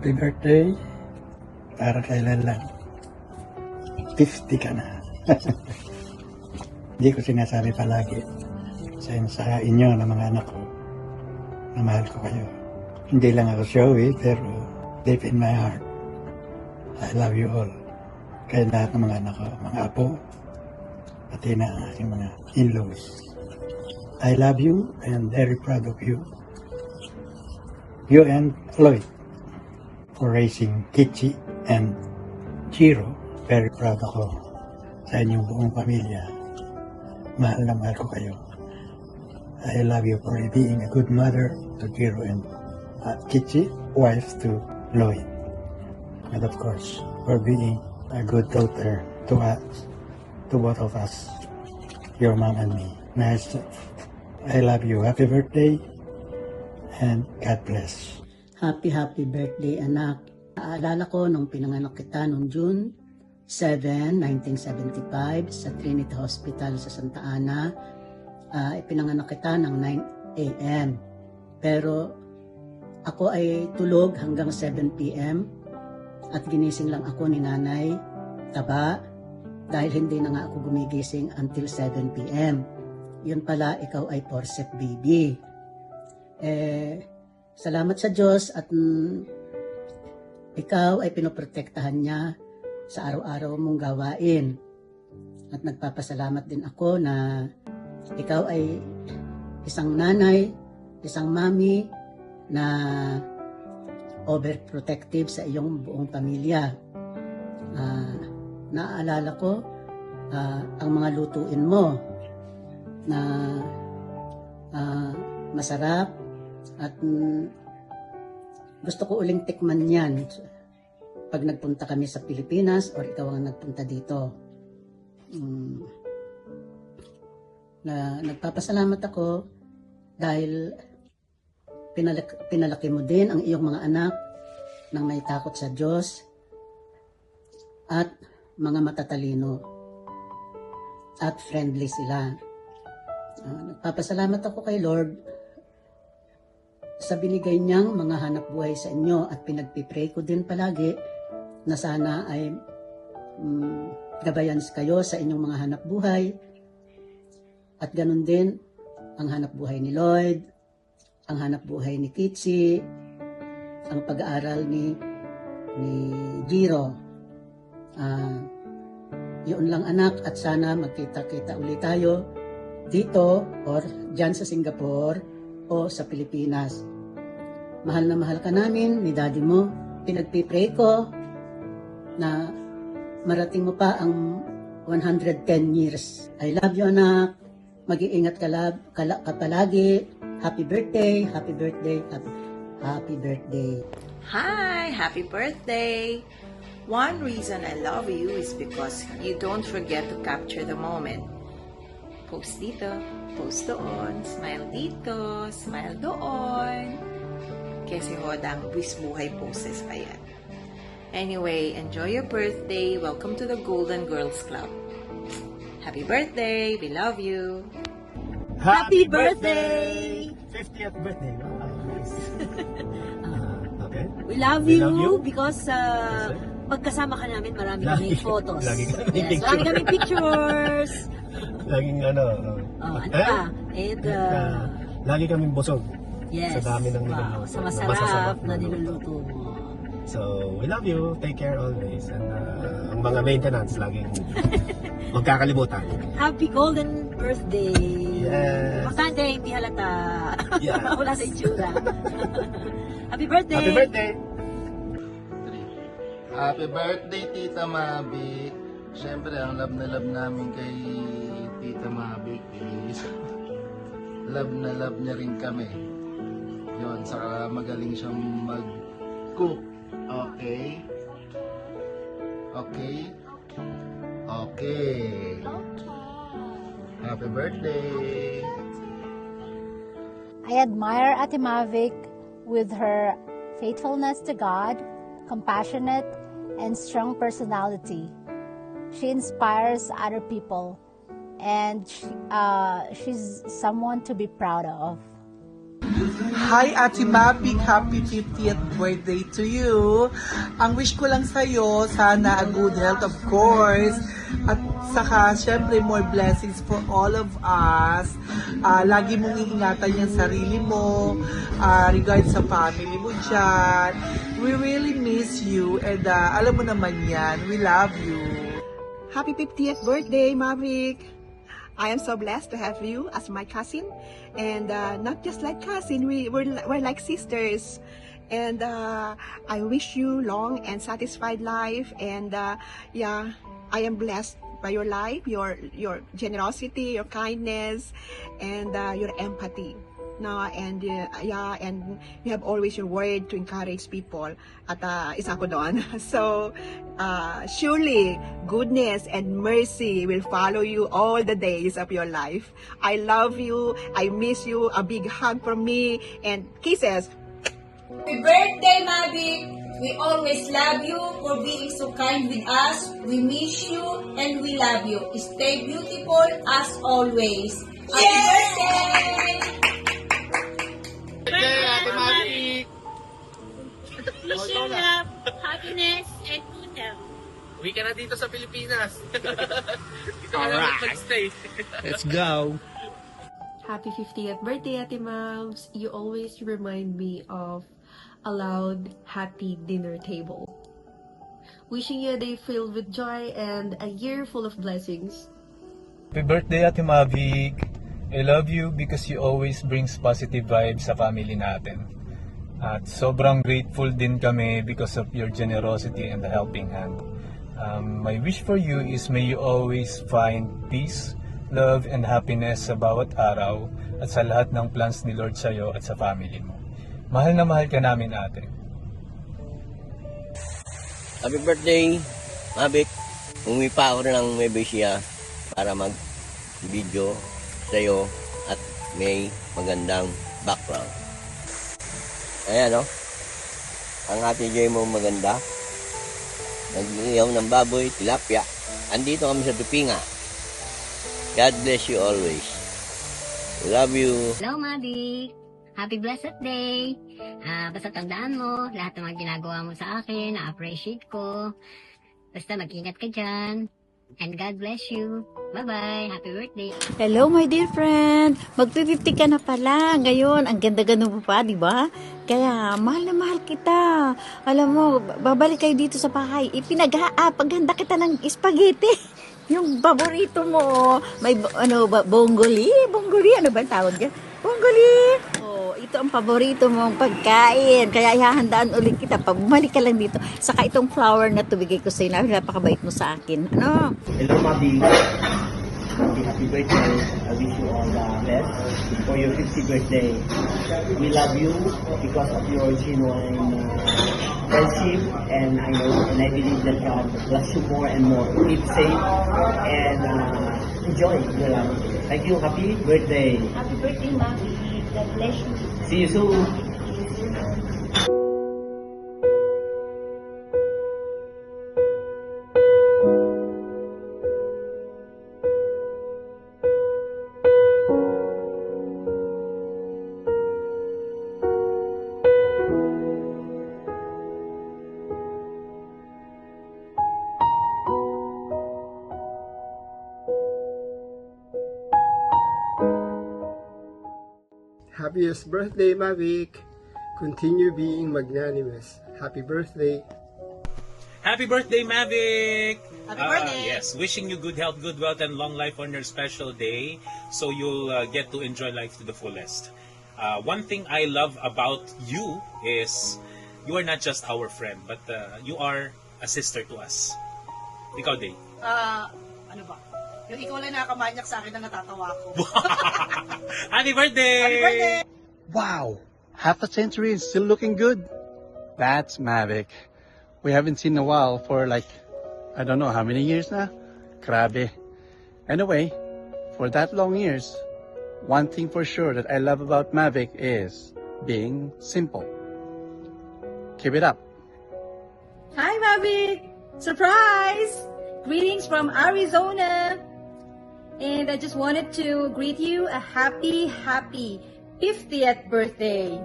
Happy birthday. Para kailan lang. 50 ka na. Hindi ko sinasabi palagi sa inyo na mga anak ko na mahal ko kayo. Hindi lang ako showy, pero deep in my heart, I love you all. Kaya lahat ng mga anak ko, mga apo, pati na aking mga in-laws. I love you and very proud of you. You and Floyd for raising Kichi and Chiro. Very proud ako sa inyong buong pamilya. Mahal na mahal ko kayo. I love you for being a good mother to Chiro and Kichi, wife to Lloyd. And of course, for being a good daughter to us, to both of us, your mom and me. Nice. I love you. Happy birthday and God bless. Happy birthday, anak. Naalala ko nung pinanganak kita noong June 7, 1975 sa Trinity Hospital sa Santa Ana. Ipinanganak kita ng 9 a.m. Pero ako ay tulog hanggang 7 p.m. at ginising lang ako ni Nanay Taba dahil hindi na nga ako gumigising until 7 p.m. Yun pala, ikaw ay forcep baby. Salamat sa Diyos at ikaw ay pinoprotektahan niya sa araw-araw mong gawain. At nagpapasalamat din ako na ikaw ay isang nanay, isang mami na overprotective sa iyong buong pamilya. Naaalala ko ang mga lutuin mo na masarap at gusto ko uling tikman yan pag nagpunta kami sa Pilipinas or ikaw ang nagpunta dito. Nagpapasalamat ako dahil pinalaki mo din ang iyong mga anak ng may takot sa Diyos at mga matatalino at friendly sila. Nagpapasalamat ako kay Lord sa binigay niyang mga hanap buhay sa inyo at pinagpipray ko din palagi na sana ay gabayan kayo sa inyong mga hanap buhay at ganun din ang hanap buhay ni Lloyd, ang hanap buhay ni Kitsi, ang pag-aaral ni Jiro. Yun lang anak at sana magkita-kita ulit tayo dito or dyan sa Singapore o sa Pilipinas. Mahal na mahal ka namin ni daddy mo. Pinagpipray ko na marating mo pa ang 110 years. I love you anak. Mag-iingat ka palagi. Happy birthday, happy birthday, happy birthday. Hi, happy birthday. One reason I love you is because you don't forget to capture the moment. Post dito, post doon, smile dito, smile doon. Kasi hodang buwis buhay poses pa yan. Anyway, enjoy your birthday. Welcome to the Golden Girls Club. Happy birthday. We love you. Happy birthday! 50th birthday, no? Nice. Okay. We love you because pagkasama ka namin, marami kaming photos. Lagi kaming yes, marami kaming pictures. Laging ano. Ano pa? And, lagi kaming busog. yes. Sa dami ng niluluto. Sa masarap na niluluto mo. So, we love you. Take care always. And ang mga maintenance, laging magkakalimutan. Happy golden birthday! Yes. Importante, hindi halata. Yes. Wala sa itsura. Happy birthday! Happy birthday! Happy birthday, Tita Mavic. Siyempre, ang love na love namin kay Tita Mavic is love na love niya rin kami. Yun, saka magaling siyang mag-cook. Okay? Okay? Okay. Happy birthday! I admire Ate Mavic with her faithfulness to God, compassionate, and strong personality. She inspires other people, and she's someone to be proud of. Hi Ate Mavic, happy 50th birthday to you. Ang wish ko lang sa'yo, sana a good health of course. At saka, syempre, more blessings for all of us. Lagi mong iingatan yung sarili mo, regard sa family mo dyan. We really miss you and alam mo naman yan, we love you. Happy 50th birthday, Mavic! I am so blessed to have you as my cousin, and not just like cousin, we're like sisters. And I wish you long and satisfied life. And yeah, I am blessed by your life, your generosity, your kindness, and your empathy. No, and yeah, and you have always your word to encourage people. At isa ko doon. So, surely, goodness and mercy will follow you all the days of your life. I love you. I miss you. A big hug from me. And kisses. Happy birthday, Mavic! We always love you for being so kind with us. We miss you and we love you. Stay beautiful as always. Happy birthday! Ate Mavic! Wish you love, happiness, and good health. Uwi ka na dito sa Pilipinas. Dito ka na mag-stay. Let's go! Happy 50th birthday, Ate Mavs. You always remind me of a loud, happy dinner table. Wishing you a day filled with joy and a year full of blessings. Happy birthday, Ate Mavic! I love you because you always brings positive vibes sa family natin. At sobrang grateful din kami because of your generosity and the helping hand. My wish for you is may you always find peace, love, and happiness sa bawat araw at sa lahat ng plans ni Lord sa'yo at sa family mo. Mahal na mahal ka namin, ate. Happy birthday, Mavic. Umuwi pa ako ng Mebisia para mag-video sa'yo at may magandang background. Ayan, no? Ang ate Joy mo maganda. Nag-iyaw ng baboy, tilapia. Andito kami sa Tupinga. God bless you always. We love you. Hello, Mavic. Happy blessed day. Basta tandaan mo, lahat ng mga ginagawa mo sa akin, na-appreciate ko. Basta mag-ingat ka dyan. And God bless you. Bye-bye. Happy birthday. Hello, my dear friend. Mag-50 ka na pala. Ngayon, ang ganda-ganda mo pa, di ba? Kaya, mahal na mahal kita. Alam mo, babalik kayo dito sa bahay. Paghanda kita ng spaghetti. Yung paborito mo. May, bongoli? Bongoli? Ano ba tawag yan? Bongoli! Oh, ito ang paborito mong pagkain. Kaya ihahandaan ulit kita. Pag bumalik ka lang dito. Saka itong flower na tubigay ko sa'yo. Napakabait mo sa akin. Ano? Hello, Mavi. Happy birthday. I wish you all the best for your 50th birthday. We love you because of your genuine friendship, and I know and I believe that God bless you more and more. Keep safe and enjoy your life. Thank you. Happy birthday. Happy birthday, Mavi. God bless you. See you soon. Happiest birthday, Mavic. Continue being magnanimous. Happy birthday. Happy birthday, Mavic! Happy birthday! Yes, wishing you good health, good wealth, and long life on your special day so you'll get to enjoy life to the fullest. One thing I love about you is you are not just our friend, but you are a sister to us. Ikaw, Day. Ano ba? Yung ikaw lang nakamanyak sa akin na natatawa ko. Happy birthday! Happy birthday! Wow! Half a century and still looking good. That's Mavic. We haven't seen a while for like, I don't know how many years now. Grabe. Anyway, for that long years, one thing for sure that I love about Mavic is being simple. Keep it up. Hi, Mavic! Surprise! Greetings from Arizona! And I just wanted to greet you a happy 50th birthday.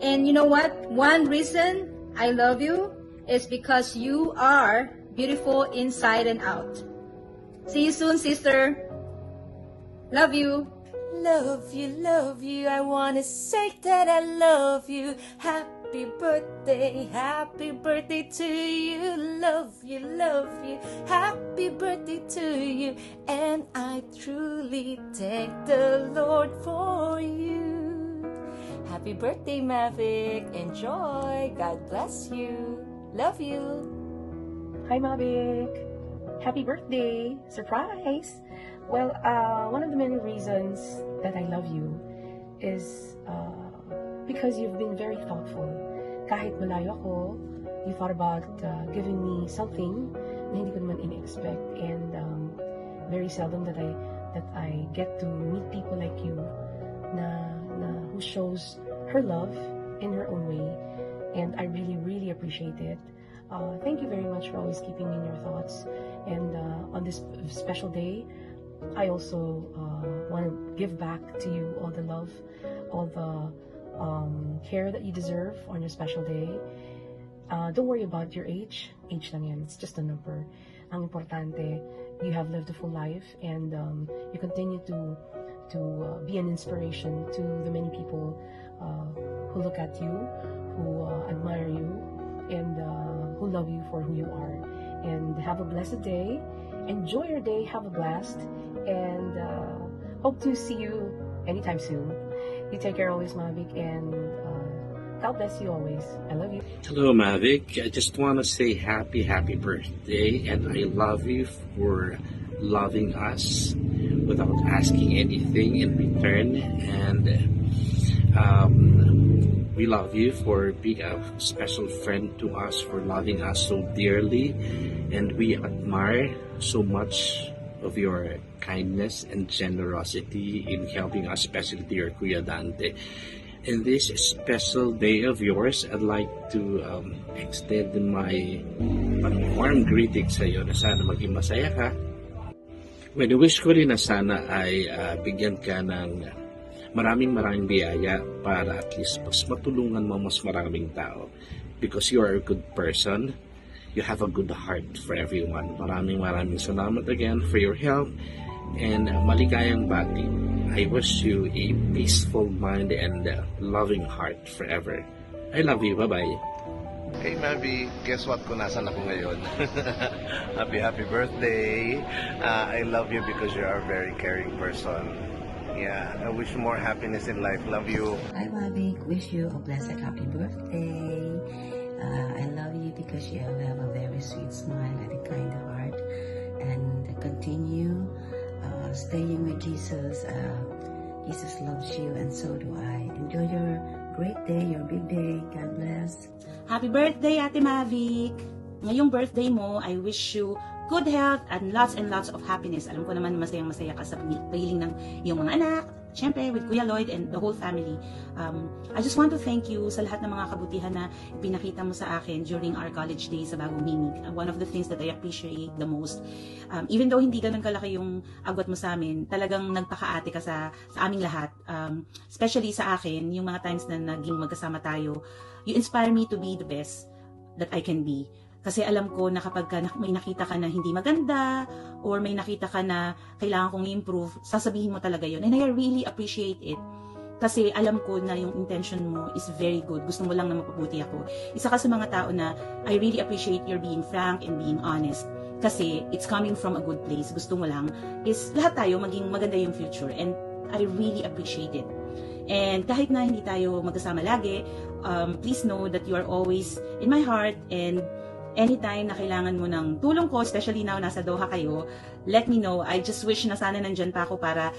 And you know what? One reason I love you is because you are beautiful inside and out. See you soon, sister. Love you. Love you, I wanna say that I love you. Happy birthday to you. Love you, happy birthday to you. And I truly thank the Lord for you. Happy birthday, Mavic. Enjoy. God bless you. Love you. Hi, Mavic. Happy birthday. Surprise. Well, one of the many reasons that I love you is because you've been very thoughtful. Kahit malayo ako, you thought about giving me something na hindi ko naman in-expect, and very seldom that I get to meet people like you na who shows her love in her own way, and I really appreciate it. Thank you very much for always keeping me in your thoughts, and on this special day, I also want to give back to you all the love, all the care that you deserve on your special day. Don't worry about your age. Age lang yan. It's just a number. Ang importante, you have lived a full life, and you continue to be an inspiration to the many people who look at you, who admire you, and who love you for who you are. And have a blessed day. Enjoy your day. Have a blast. And hope to see you anytime soon. You take care always, Mavic, and God bless you always. I love you. Hello, Mavic. I just want to say happy birthday, and I love you for loving us without asking anything in return. And we love you for being a special friend to us, for loving us so dearly, and we admire so much of your kindness and generosity in helping us, especially to your Kuya Dante. In this special day of yours, I'd like to extend my warm greetings sa iyo na sana maging masaya ka. Well, wish ko rin na sana ay bigyan ka ng maraming biyaya para at least mas matulungan mo mas maraming tao, because you are a good person. You have a good heart for everyone. Maraming salamat again for your help, and maligayang bati. I wish you a peaceful mind and loving heart forever. I love you. Bye-bye. Hey, Mavi, guess what kung nasan ako ngayon? Happy birthday. I love you because you are a very caring person. Yeah, I wish you more happiness in life. Love you. Hi, Mavic. Wish you a blessed happy birthday. I love you because you have a very sweet smile and a kind heart, and continue staying with Jesus. Jesus loves you, and so do I. Enjoy your great day, your big day. God bless. Happy birthday, Ate Mavic! Ngayong birthday mo, I wish you good health and lots of happiness. Alam ko naman masayang-masaya ka sa pagiling ng iyong mga anak, syempre with Kuya Lloyd and the whole family. I just want to thank you sa lahat ng mga kabutihan na pinakita mo sa akin during our college days sa Bagong Himig. One of the things that I appreciate the most, even though hindi ganun kalaki yung agwat mo sa amin, talagang nagpakaate ka sa aming lahat. Especially sa akin, yung mga times na naging magkasama tayo, you inspire me to be the best that I can be. Kasi alam ko na kapag may nakita ka na hindi maganda or may nakita ka na kailangan kong i-improve, sasabihin mo talaga yun. And I really appreciate it. Kasi alam ko na yung intention mo is very good. Gusto mo lang na mapabuti ako. Isa ka sa mga tao na I really appreciate your being frank and being honest. Kasi it's coming from a good place. Gusto mo lang is lahat tayo maging maganda yung future. And I really appreciate it. And kahit na hindi tayo magkasama lagi, please know that you are always in my heart, and anytime na kailangan mo ng tulong ko, especially now nasa Doha kayo, let me know. I just wish na sana nandyan pa ako para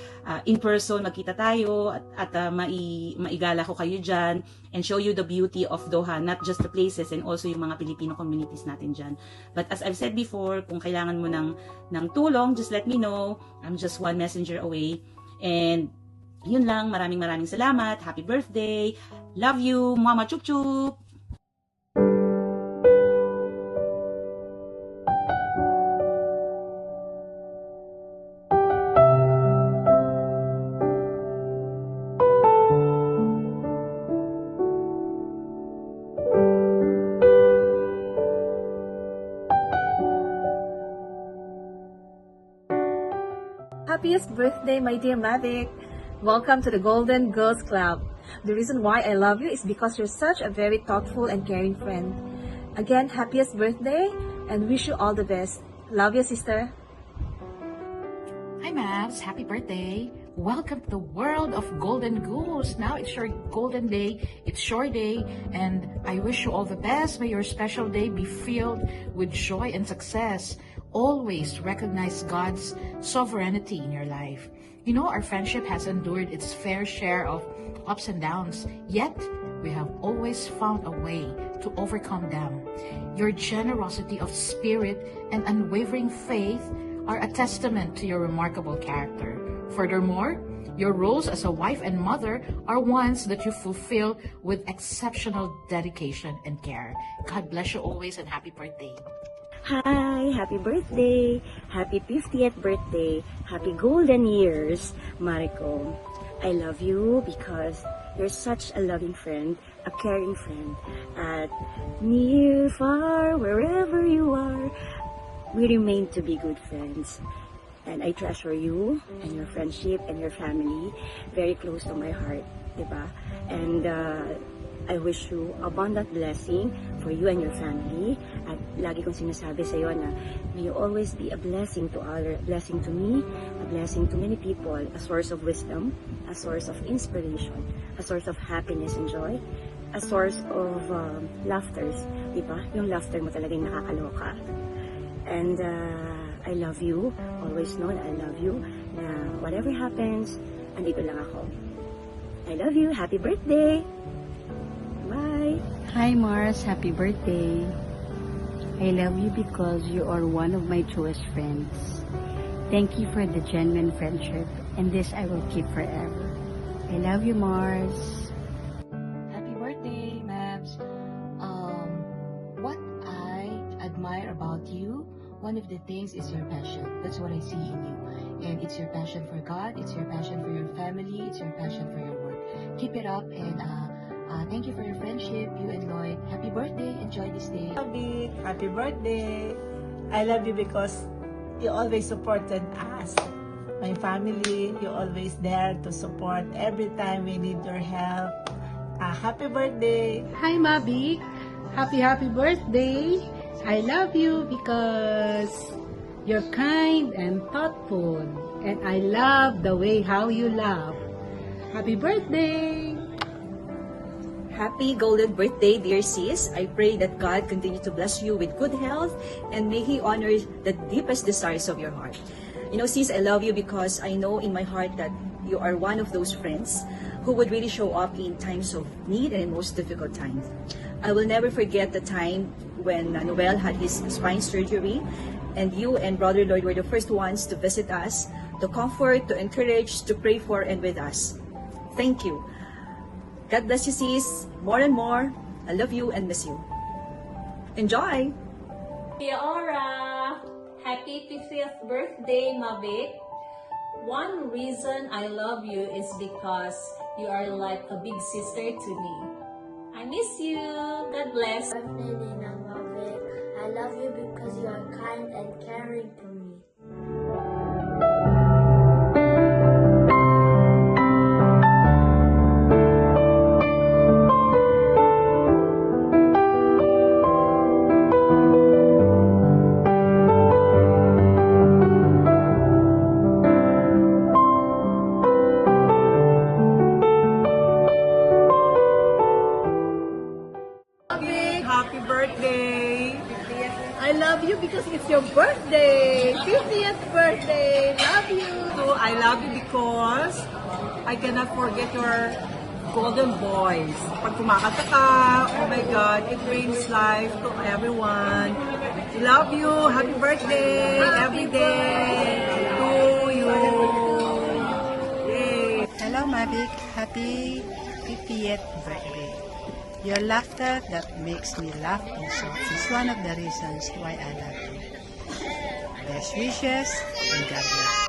in person magkita tayo at maigala ko kayo dyan and show you the beauty of Doha, not just the places and also yung mga Filipino communities natin dyan. But as I've said before, kung kailangan mo ng tulong, just let me know. I'm just one messenger away. And yun lang, maraming salamat. Happy birthday. Love you. Mama chup chup. happiest birthday, my dear Mavic. Welcome to the Golden Girls Club. The reason why I love you is because you're such a very thoughtful and caring friend. Again, happiest birthday and wish you all the best. Love you, sister. Hi, Mavs. Happy birthday. Welcome to the world of Golden Goose. Now it's your golden day. It's your day. And I wish you all the best. May your special day be filled with joy and success. Always recognize God's sovereignty in your life. You know, our friendship has endured its fair share of ups and downs. Yet, we have always found a way to overcome them. Your generosity of spirit and unwavering faith are a testament to your remarkable character. Furthermore, your roles as a wife and mother are ones that you fulfill with exceptional dedication and care. God bless you always and happy birthday. Hi, happy birthday, happy 50th birthday, happy golden years, Mariko. I love you because you're such a loving friend, a caring friend. At near, far, wherever you are, we remain to be good friends. And I treasure you and your friendship and your family very close to my heart, diba? And I wish you abundant blessing for you and your family. At lagi kong sinasabi sa iyo na may you always be a blessing to others, a blessing to me, a blessing to many people, a source of wisdom, a source of inspiration, a source of happiness and joy, a source of laughter, diba? Yung laughter mo talagang nakakaloka. And I love you. Always know that I love you. Na whatever happens, andito lang ako. I love you. Happy birthday! Bye! Hi Mars, happy birthday. I love you because you are one of my truest friends. Thank you for the genuine friendship, and this I will keep forever. I love you, Mars. Happy birthday, Mavs. What I admire about you, one of the things is your passion. That's what I see in you. And it's your passion for God, it's your passion for your family, it's your passion for your work. Keep it up, and thank you for your friendship, you and Lloyd. Happy birthday, enjoy this day. Happy birthday. I love you because you always supported us. My family, you always there to support every time we need your help. Happy birthday. Hi, Mabi. Happy birthday. I love you because you're kind and thoughtful, and I love the way how you laugh. Happy birthday! Happy golden birthday, dear sis. I pray that God continue to bless you with good health and may He honor the deepest desires of your heart. You know, sis, I love you because I know in my heart that you are one of those friends who would really show up in times of need and in most difficult times. I will never forget the time when Noel had his spine surgery, and you and Brother Lloyd were the first ones to visit us, to comfort, to encourage, to pray for, and with us. Thank you. God bless you, sis. More and more. I love you and miss you. Enjoy! Tia Aura, happy 50th birthday, Mavic. One reason I love you is because you are like a big sister to me. I miss you. God bless. Birthday, Nina Mavic. I love you because you are kind and caring to me. Happy birthday! I love you because it's your birthday! 50th birthday! Love you! So I love you because I cannot forget your golden voice. Pag kumakanta ka, oh my God, it brings life to everyone. Love you! Happy birthday! Every day to you! Yay! Hello, Mavic. Happy 50th birthday. Your laughter that makes me laugh also is one of the reasons why I love you. Best wishes and God bless.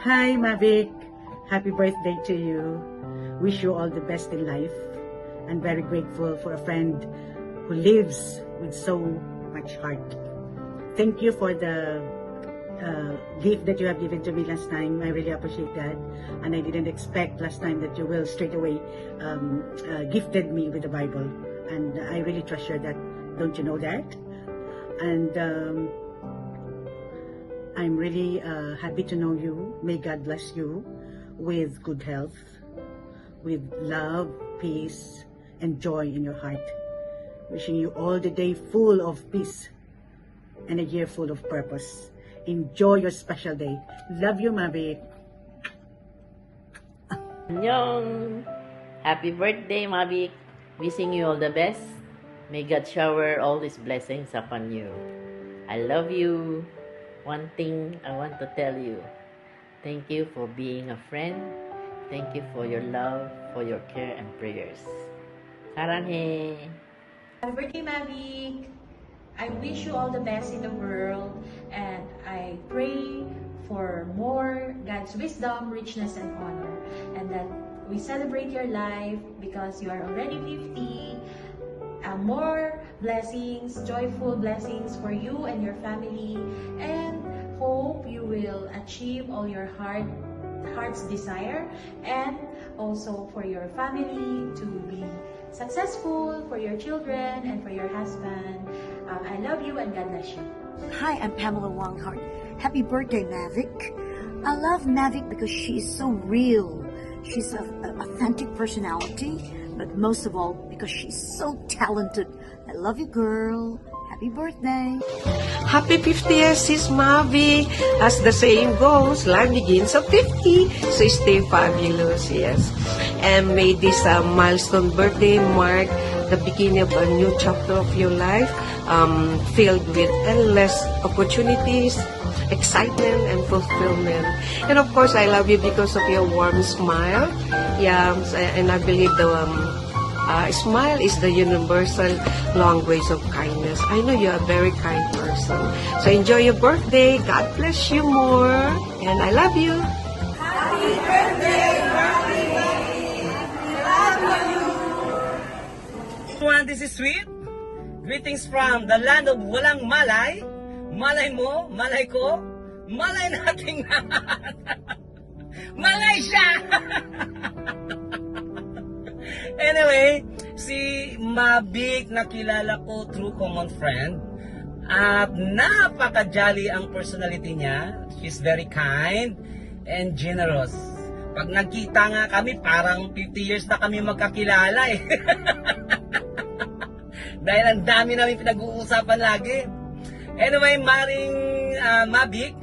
Hi, Mavic. Happy birthday to you. Wish you all the best in life. I'm very grateful for a friend who lives with so much heart. Thank you for the gift that you have given to me last time. I really appreciate that. And I didn't expect last time that you will straight away gifted me with the Bible. And I really treasure that. Don't you know that? And I'm really happy to know you. May God bless you with good health, with love, peace, and joy in your heart. Wishing you all the day full of peace and a year full of purpose. Enjoy your special day. Love you, Mavic. Annyeong! Happy birthday, Mavic! Wishing you all the best. May God shower all His blessings upon you. I love you. One thing I want to tell you. Thank you for being a friend. Thank you for your love, for your care and prayers. Saranghe! Happy birthday, Mavic! I wish you all the best in the world, and I pray for more God's wisdom, richness, and honor, and that we celebrate your life because you are already 50. More blessings, joyful blessings for you and your family, and hope you will achieve all your heart's desire, and also for your family to be successful, for your children and for your husband. I love you and God bless you. Hi, I'm Pamela Wonghart. Happy birthday, Mavic. I love Mavic because she is so real. She's an authentic personality, but most of all, because she's so talented. I love you, girl. Happy birthday. Happy 50th, Sis Mavi. As the saying goes, life begins at 50. So stay fabulous, yes. And may this milestone birthday mark the beginning of a new chapter of your life, filled with endless opportunities, excitement, and fulfillment. And of course, I love you because of your warm smile. Yeah, and I believe the smile is the universal language of kindness. I know you're a very kind person. So enjoy your birthday. God bless you more. And I love you. Happy birthday, Barbie! We love you! Everyone, this is Sweet. Greetings from the land of walang malay. Malay mo, malay ko, malay nating lahat. Malaysia! Anyway, si Mavic nakilala ko through common friend. At napaka-jolly ang personality niya. She's very kind and generous. Pag nagkita nga kami, parang 50 years na kami magkakilala eh. Dahil ang dami namin pinag-uusapan lagi. Anyway, Maring Mavic,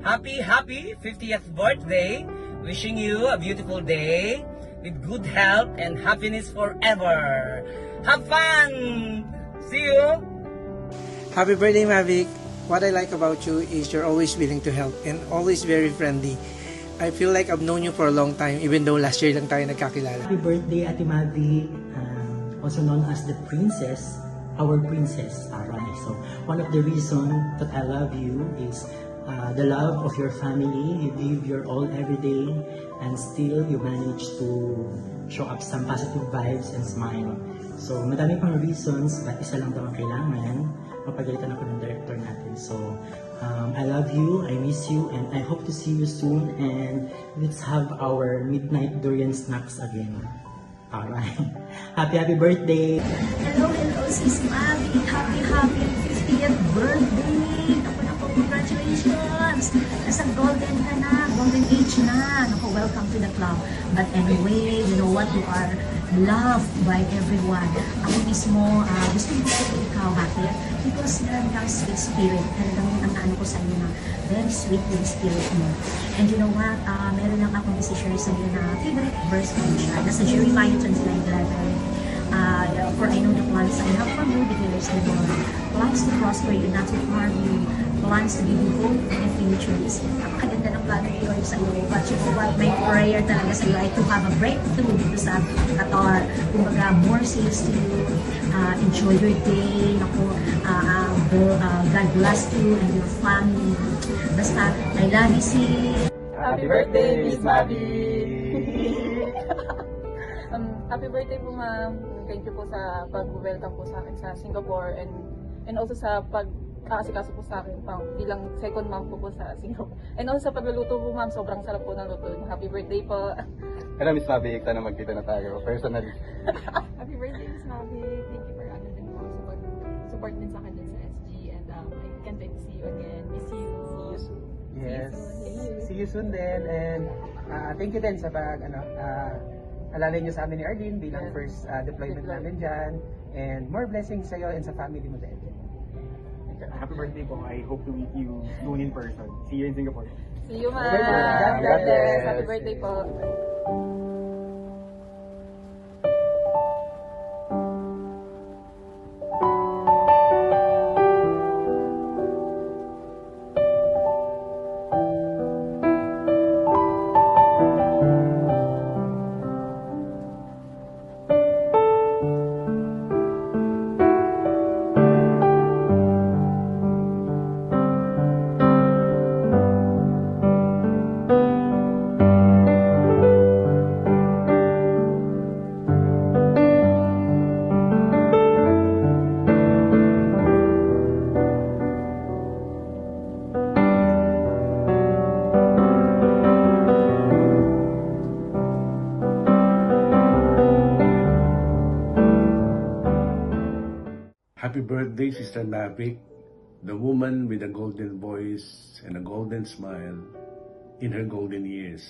happy 50th birthday. Wishing you a beautiful day with good health and happiness forever. Have fun! See you! Happy birthday, Mavic. What I like about you is you're always willing to help and always very friendly. I feel like I've known you for a long time, even though last year lang tayo nagkakilala. Happy birthday, Ate Mavic, also known as the princess, our princess, Aray. So one of the reasons that I love you is the love of your family. You give your all every day, and still you manage to show up some positive vibes and smile. So madami pang reasons, but isa lang daw ang kailangan. Mapagalitan ako ng director natin. So I love you, I miss you, and I hope to see you soon. And let's have our midnight durian snacks again. Alright. Happy birthday! Hello, Sis Mavi. Happy 50th birthday! Naku, congratulations! Nasa golden ka na, golden age na. Naku, welcome to the club. But anyway, you know what? You are loved by everyone. Ako mismo, gusto ko ikaw, bakit? Because meron kang sweet spirit. Talagang ang ano ko sa iyo na very sweet yung spirit mo. And you know what? Meron lang akong isi-share sa iyo na favorite verse ko siya. Nasa Jeremiah 29:11. For I know the plans I have for you, declares the Lord. Plans to prosper you, not to harm you. Plans to give you hope and futures. Napakaganda ng plano ni Lord sa iyo. But you know what? My prayer talaga sa iyo ay to have a breakthrough dito sa Qatar. Kumbaga, more sales to you. Enjoy your day. Naku, God bless you and your family. Basta, I love you, sis. Happy birthday, Miss Mavi! Happy birthday po, ma'am. Thank you po sa pag-welcome po sa akin sa Singapore and also sa aasikaso po sa akin bilang second mom po sa Singapore. And also sa pagluluto po ma'am, sobrang sarap po ng luto. Happy birthday po. Hello Miss Mavic, sana magkita na tayo personally. Happy birthday Miss Mavi. Thank you for din po support din sa akin din sa SG, and I can't wait to see you again. Miss you. Yes. See you soon din, and thank you din sa alalay niyo sa amin ni Arlene bilang first deployment namin dyan, and more blessings sa iyo and sa family mo din. Happy birthday po. I hope to meet you soon in person. See you in Singapore. See you ma'am. God bless. Happy birthday po. Happy birthday, Sister Mavic, the woman with a golden voice and a golden smile in her golden years.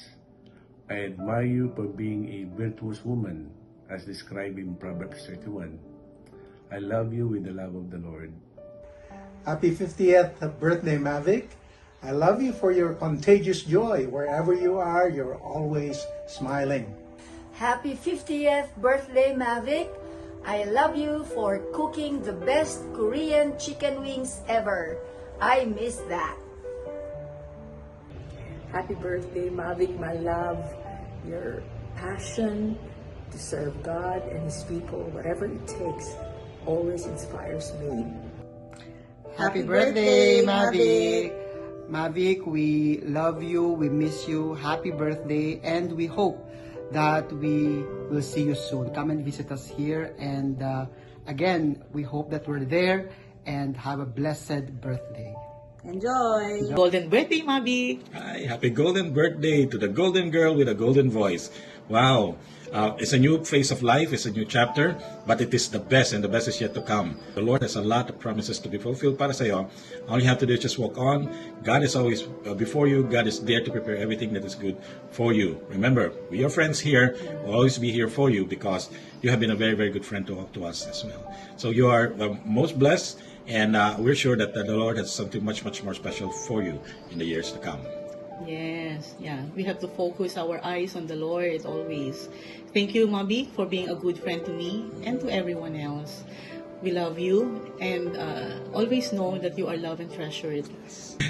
I admire you for being a virtuous woman, as described in Proverbs 31. I love you with the love of the Lord. Happy 50th birthday, Mavic. I love you for your contagious joy. Wherever you are, you're always smiling. Happy 50th birthday, Mavic. I love you for cooking the best Korean chicken wings ever. I miss that. Happy birthday, Mavic, my love. Your passion to serve God and His people, whatever it takes, always inspires me. Happy birthday, Mavic! Mavic, we love you, we miss you, happy birthday, and we hope that we will see you soon. Come and visit us here, and again, we hope that we're there, and have a blessed birthday. Enjoy! Golden birthday, Mavic! Hi, happy golden birthday to the golden girl with a golden voice. Wow! It's a new phase of life, it's a new chapter, but it is the best, and the best is yet to come. The Lord has a lot of promises to be fulfilled para sa'yo. All you have to do is just walk on. God is always before you. God is there to prepare everything that is good for you. Remember, we are friends here. We'll always be here for you because you have been a very, very good friend to us as well. So you are the most blessed, and we're sure that the Lord has something much, much more special for you in the years to come. Yes, yeah. We have to focus our eyes on the Lord always. Thank you, Mavic, for being a good friend to me and to everyone else. We love you, and always know that you are loved and treasured.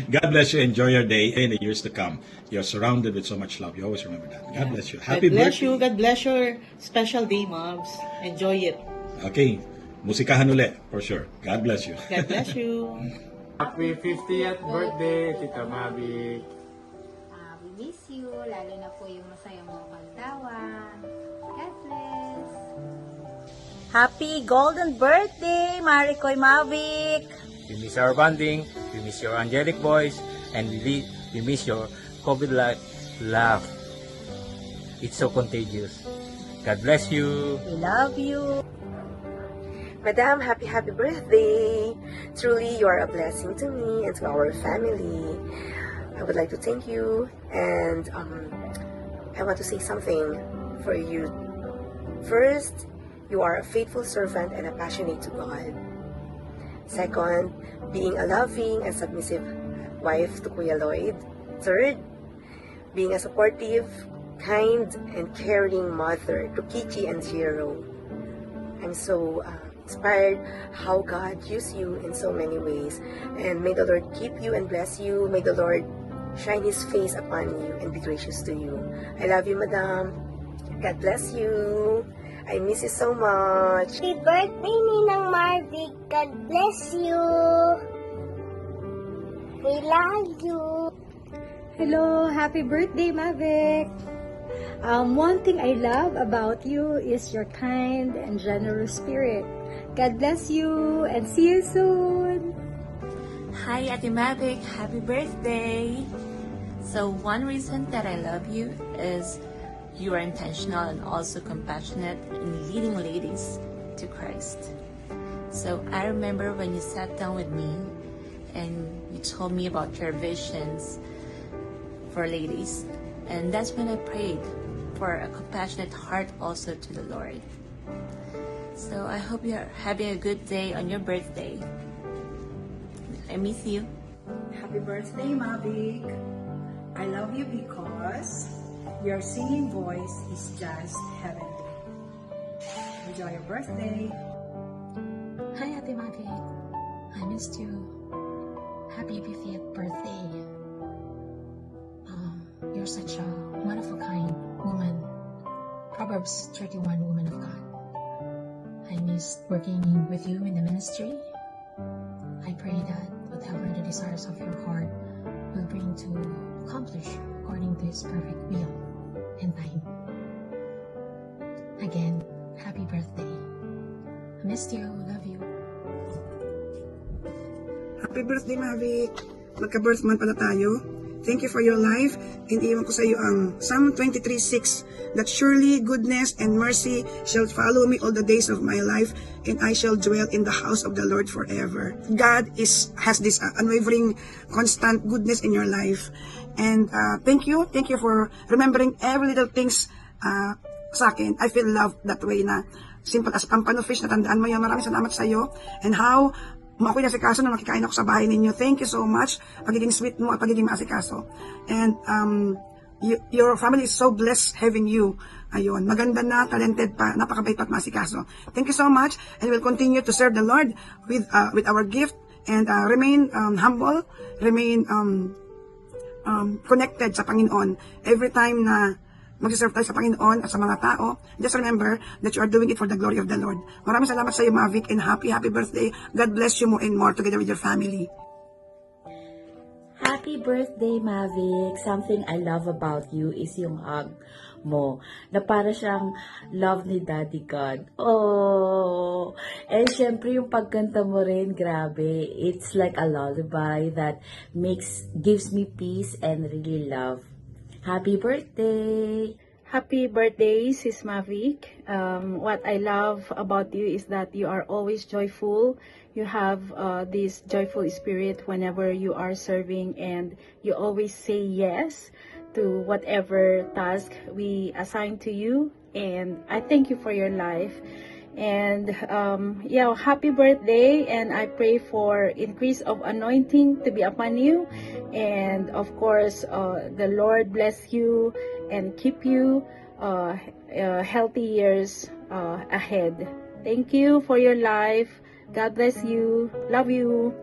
God bless you. Enjoy your day and the years to come. You're surrounded with so much love. You always remember that. God bless you. Happy God bless birthday. you. God bless your special day, Mavs. Enjoy it. Okay. Musikahan ulit, for sure. God bless you. God bless you. Happy 50th birthday, Tita Mavic. We miss you, lalo na po yung masayang mga pagtawa. God bless! Happy golden birthday, Maricoy Mavic! We miss our bonding, we miss your angelic voice, and we miss your COVID-like laugh. It's so contagious. God bless you! We love you! Madam, happy birthday! Truly, you are a blessing to me and to our family. I would like to thank you, and I want to say something for you. First, you are a faithful servant and a passionate to God. Second, being a loving and submissive wife to Kuya Lloyd. Third, being a supportive, kind, and caring mother to Kichi and Jiro. I'm so inspired how God used you in so many ways. And may the Lord keep you and bless you. May the Lord shine His face upon you and be gracious to you. I love you, Madam. God bless you. I miss you so much. Happy birthday, Ninang Mavic. God bless you. We love you. Hello, happy birthday, Mavic. One thing I love about you is your kind and generous spirit. God bless you and see you soon. Hi, Ate Mavic. Happy birthday. So one reason that I love you is you are intentional and also compassionate in leading ladies to Christ. So I remember when you sat down with me and you told me about your visions for ladies, and that's when I prayed for a compassionate heart also to the Lord. So I hope you're having a good day on your birthday. I miss you. Happy birthday, Mavic. I love you because your singing voice is just heavenly. Enjoy your birthday. Hi, Ate Mavic. I missed you. Happy 50th birthday. You're such a one-of-a-kind woman. Proverbs 31, woman of God. I missed working with you in the ministry. I pray that whatever the desires of your heart will bring to accomplish according to His perfect will and time. Again, happy birthday. I missed you. Love you. Happy birthday, Mavic. Magka-birth month pala tayo. Thank you for your life, and iwan ko sa iyo ang Psalm 23:6, that surely goodness and mercy shall follow me all the days of my life, and I shall dwell in the house of the Lord forever. God has this unwavering, constant goodness in your life, and thank you for remembering every little things sa akin. I feel loved that way na simple as pampano fish, natandaan mo yan. Maraming salamat sa iyo, and how ako'y nasikaso na makikain ako sa bahay ninyo. Thank you so much. Pagiging sweet mo at pagiging maasikaso. And your family is so blessed having you. Ayun, maganda na, talented pa, napakabait pa at maasikaso. Thank you so much, and we'll continue to serve the Lord with our gift, and remain humble, remain connected sa Panginoon. Every time na mag-serve tayo sa Panginoon at sa mga tao, just remember that you are doing it for the glory of the Lord. Maraming salamat sa iyo, Mavic, and happy birthday. God bless you more and more together with your family. Happy birthday, Mavic. Something I love about you is yung hug mo, na para siyang love ni Daddy God. Oh! And syempre yung pagkanta mo rin, grabe. It's like a lullaby that gives me peace and really love. Happy birthday! Happy birthday, Sis Mavic. What I love about you is that you are always joyful. You have this joyful spirit whenever you are serving, and you always say yes to whatever task we assign to you. And I thank you for your life. And yeah, happy birthday, and I pray for increase of anointing to be upon you, and of course the Lord bless you and keep you healthy years ahead. Thank you for your life. God bless you. Love you.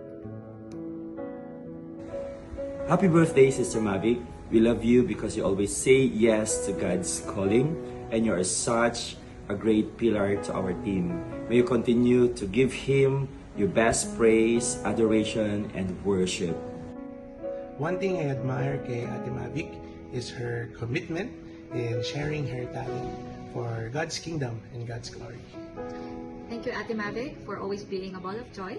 Happy birthday, Sister Mavic. We love you because you always say yes to God's calling, and you are such a great pillar to our team. May you continue to give Him your best praise, adoration, and worship. One thing I admire kay Ate Mavic is her commitment in sharing her talent for God's kingdom and God's glory. Thank you, Ate Mavic, for always being a ball of joy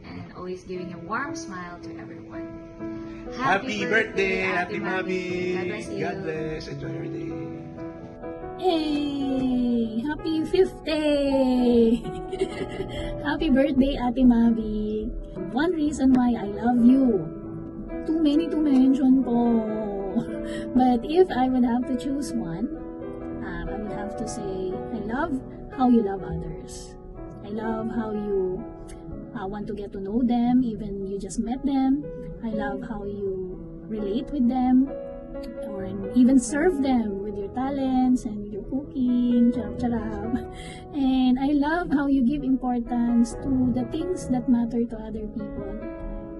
and always giving a warm smile to everyone. Happy birthday, Ate Mavic! God bless you. God bless. Enjoy your day. Hey! Happy 50th! Happy birthday, Ate Mavic! One reason why I love you. Too many to mention po. But if I would have to choose one, I would have to say, I love how you love others. I love how you want to get to know them, even you just met them. I love how you relate with them, or even serve them with your talents and with your cooking, charap-charap. And I love how you give importance to the things that matter to other people.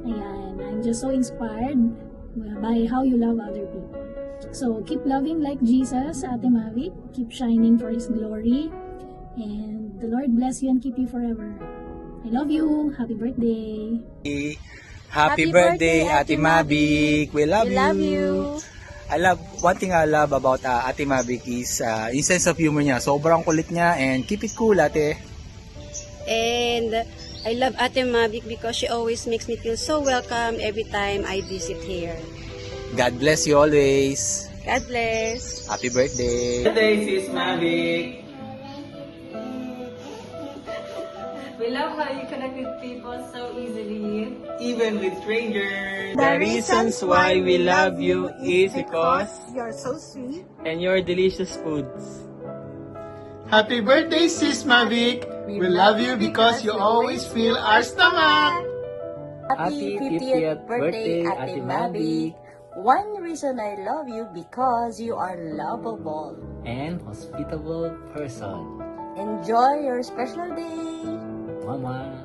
Ayan, I'm just so inspired by how you love other people. So keep loving like Jesus, Ate Mavic. Keep shining for His glory. And the Lord bless you and keep you forever. I love you. Happy birthday. Happy birthday, Ate Mavic. We love you. love you. One thing I love about Ate Mavic is yung sense of humor niya. Sobrang kulit niya, and keep it cool, ate. And I love Ate Mavic because she always makes me feel so welcome every time I visit here. God bless you always. God bless. Happy birthday. Birthday, Sis Mavic. We love how you connect with people so easily. Even with strangers. The reasons why we love you is because you're so sweet and your delicious foods. Happy birthday, Sis Mavic. We love you because you always fill our stomach. Happy 50th birthday, Ate Mavic. One reason I love you because you are lovable And hospitable person. Enjoy your special day. Mama.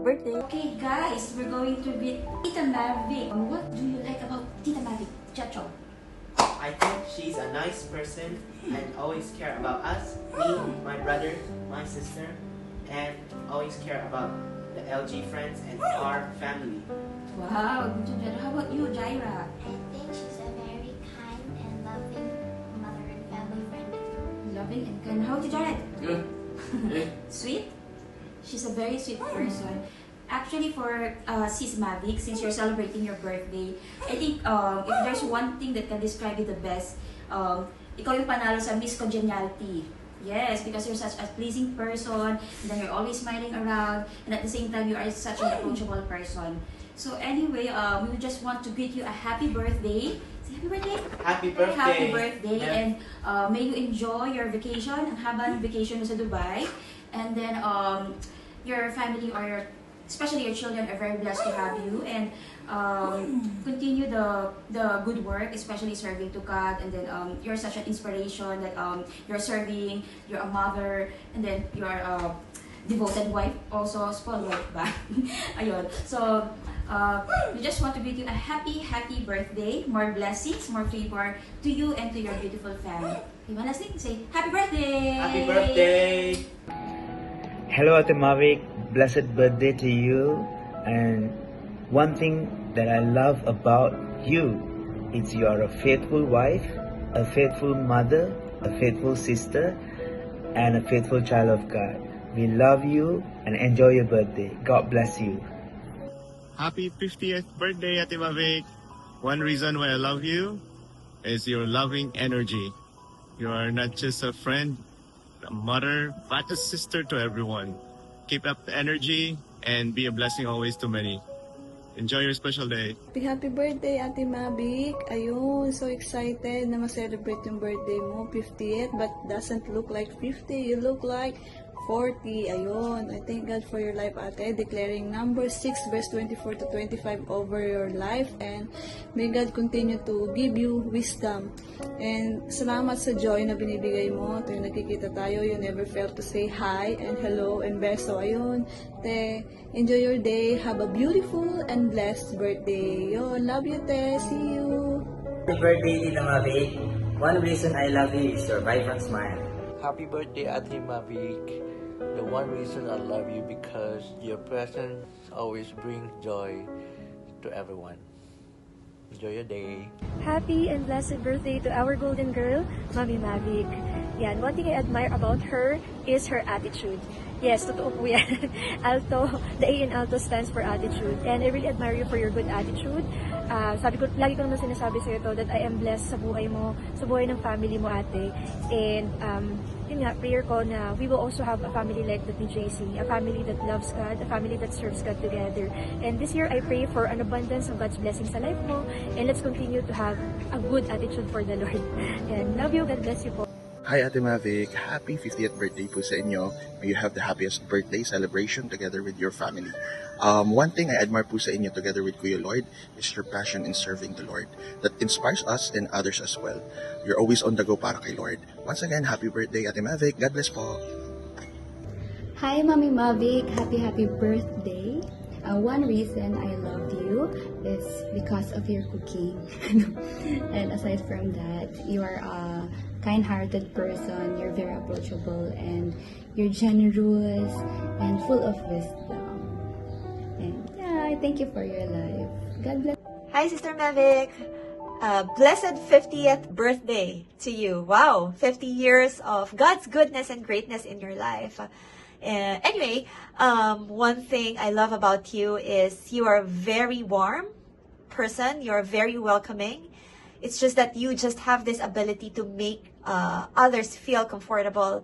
Birthday. Okay guys, we're going to meet Tita Mavic. What do you like about Tita Mavic, Chacho? I think she's a nice person and always care about us, me, my brother, my sister, and always care about the LG friends and our family. Wow, good to know. How about you, Jaira? I think she's a very kind and loving mother and family friend. Loving and kind. How about you, Jared? Good. Sweet? She's a very sweet person. Actually, for Sis Mavic, since you're celebrating your birthday, I think if there's one thing that can describe you the best, ikaw yung panalo sa Miss Congeniality. Yes, because you're such a pleasing person, and then you're always smiling around, and at the same time, you are such an approachable person. So anyway, we just want to greet you a happy birthday. Say happy birthday! Happy birthday! Happy birthday! Yeah. And may you enjoy your vacation, ang habang vacation mo sa Dubai. And then your family or especially your children are very blessed to have you. And continue the good work, especially serving to God. And then you're such an inspiration that you're serving, you're a mother, and then you're a devoted wife, also spoiled wife ba? Ayun. So, we just want to bid you a happy birthday, more blessings, more favor to you and to your beautiful family. Okay, one last thing, say happy birthday! Happy birthday! Hello, Ate Mavic. Blessed birthday to you. And one thing that I love about you is you are a faithful wife, a faithful mother, a faithful sister, and a faithful child of God. We love you and enjoy your birthday. God bless you. Happy 50th birthday, Ate Mavic. One reason why I love you is your loving energy. You are not just a friend, a mother, but a sister to everyone. Keep up the energy and be a blessing always to many. Enjoy your special day. Happy birthday, Ate Mavic. Ayun, so excited na ma-celebrate yung birthday mo, 50th, but doesn't look like 50. You look like 40. Ayun, I thank God for your life, Ate. Declaring number 6 verse 24 to 25 over your life, and may God continue to give you wisdom. And salamat sa joy na binibigay mo. Tuwing nagkikita tayo, you never fail to say hi and hello and beso. Ayun, Te, enjoy your day. Have a beautiful and blessed birthday. Yo, love you, Te. See you. Happy birthday, Tita Mavic. One reason I love you is your vibrant smile. Happy birthday, Ate Mavic. The one reason I love you because your presence always brings joy to everyone. Enjoy your day. Happy and blessed birthday to our golden girl, Mami Mavic. Yan, one thing I admire about her is her attitude. Yes, totoo po yan. Alto, the A in Alto stands for attitude. And I really admire you for your good attitude. Sabi ko, lagi ko naman sinasabi sa'yo to that I am blessed sa buhay mo, sa buhay ng family mo, ate. And yun nga, prayer ko na we will also have a family like that ni JC, a family that loves God, a family that serves God together. And this year, I pray for an abundance of God's blessings sa life mo, and let's continue to have a good attitude for the Lord. And love you, God bless you po. Hi Ate Mavic, happy 50th birthday po sa inyo. May you have the happiest birthday celebration together with your family. One thing I admire po sa inyo together with Kuya Lloyd is your passion in serving the Lord that inspires us and others as well. You're always on the go para kay Lord. Once again, happy birthday Ate Mavic. God bless po. Hi Mami Mavic, happy birthday. One reason I love you is because of your cooking. And aside from that, you are a kind-hearted person, you're very approachable, and you're generous and full of wisdom. And yeah, I thank you for your life. God bless. Hi, Sister Mavic. Blessed 50th birthday to you. Wow, 50 years of God's goodness and greatness in your life. Anyway, one thing I love about you is you are a very warm person. You're very welcoming. It's just that you just have this ability to make others feel comfortable.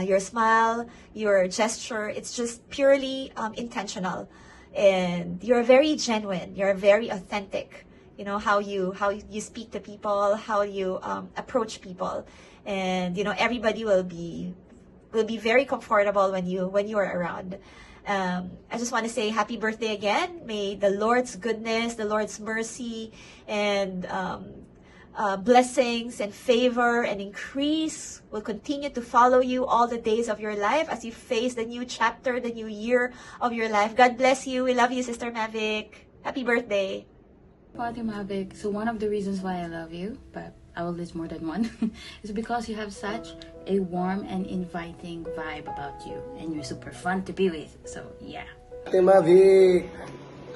Your smile, your gesture, it's just purely intentional. And you're very genuine. You're very authentic. You know, how you speak to people, how you approach people. And, you know, everybody will be very comfortable when you are around. I just want to say happy birthday again. May the Lord's goodness, the Lord's mercy, and blessings and favor and increase will continue to follow you all the days of your life as you face the new chapter, the new year of your life. God bless you. We love you, Sister Mavic. Happy birthday. Ate Mavic, so one of the reasons why I love you, but I will list more than one, is because you have such a warm and inviting vibe about you, and you're super fun to be with. So yeah. Ate Mavic,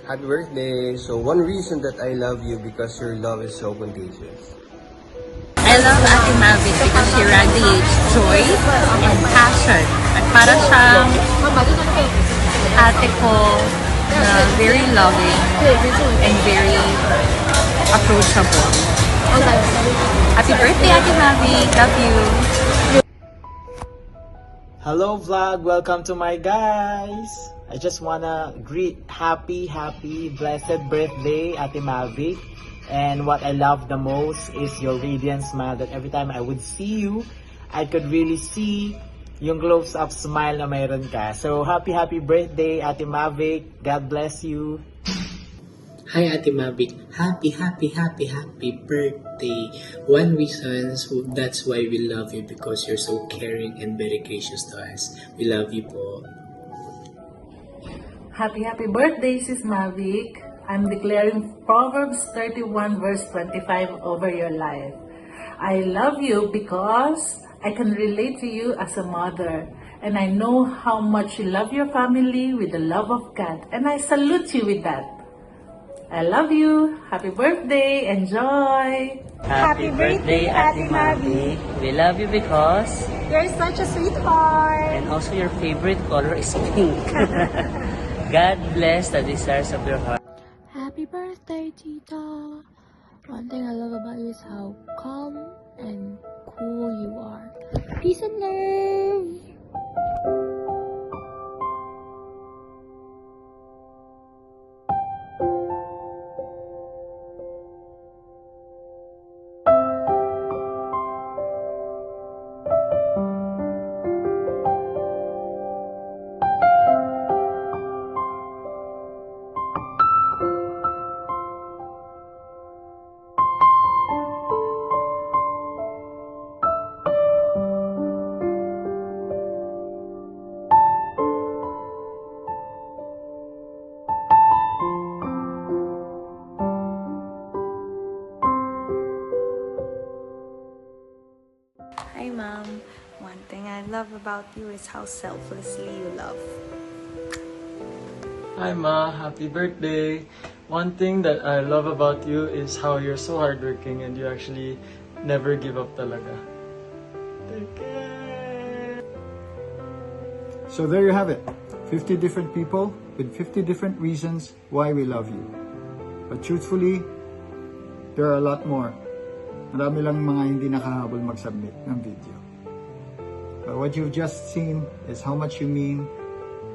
happy birthday. So one reason that I love you because your love is so contagious. I love Ate Mavic because she radiates joy and passion. At para siyang ate ko na very loving and very approachable. Happy birthday, Ate Mavic. Love you. Hello vlog, welcome to my guys. I just wanna greet happy blessed birthday Ate Mavic. And what I love the most is your radiant smile, that every time I would see you, I could really see yung close up smile na mayroon ka. So happy birthday Ate Mavic. God bless you. Hi Ate Mavic, happy birthday. One reason, that's why we love you, because you're so caring and very gracious to us. We love you po. Happy birthday, Sis Mavic. I'm declaring Proverbs 31 verse 25 over your life. I love you because I can relate to you as a mother, and I know how much you love your family with the love of God, and I salute you with that. I love you. Happy birthday. Enjoy. Happy birthday, Ate Mavic. We love you because you're such a sweetheart. And also your favorite color is pink. God bless the desires of your heart. Happy birthday, Tita! One thing I love about you is how calm and cool you are. Peace and love! Hi Mom, one thing I love about you is how selflessly you love. Hi Ma, happy birthday. One thing that I love about you is how you're so hardworking and you actually never give up talaga. So there you have it. 50 different people with 50 different reasons why we love you. But truthfully, there are a lot more. Marami lang mga hindi nakahabol mag-submit ng video. But what you've just seen is how much you mean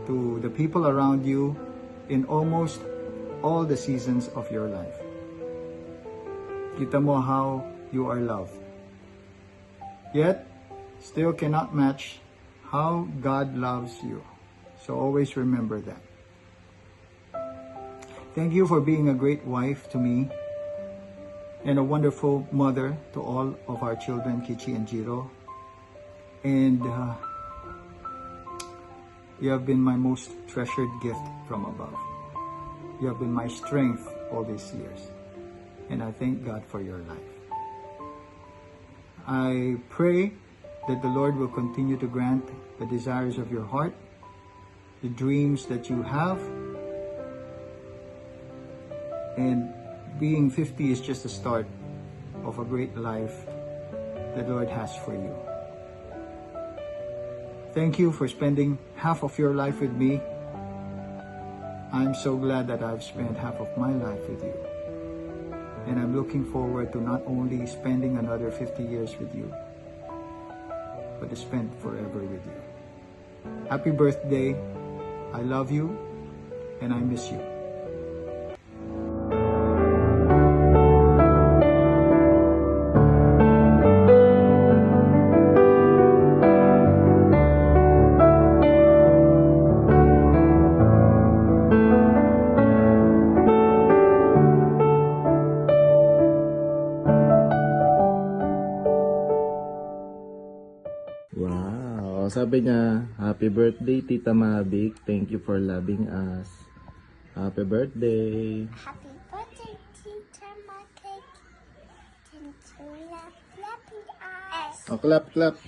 to the people around you in almost all the seasons of your life. Kita mo how you are loved. Yet, still cannot match how God loves you. So always remember that. Thank you for being a great wife to me and a wonderful mother to all of our children, Kichi and Jiro. And you have been my most treasured gift from above. You have been my strength all these years. And I thank God for your life. I pray that the Lord will continue to grant the desires of your heart, the dreams that you have. And being 50 is just a start. of a great life the Lord has for you. Thank you for spending half of your life with me. I'm so glad that I've spent half of my life with you. And I'm looking forward to not only spending another 50 years with you, but to spend forever with you. Happy birthday. I love you and I miss you. Wow, sabi niya, happy birthday Tita Mavic. Thank you for loving us. Happy birthday. Happy birthday, Tita Mavic. Thank you for loving us. Oh, clap, clap.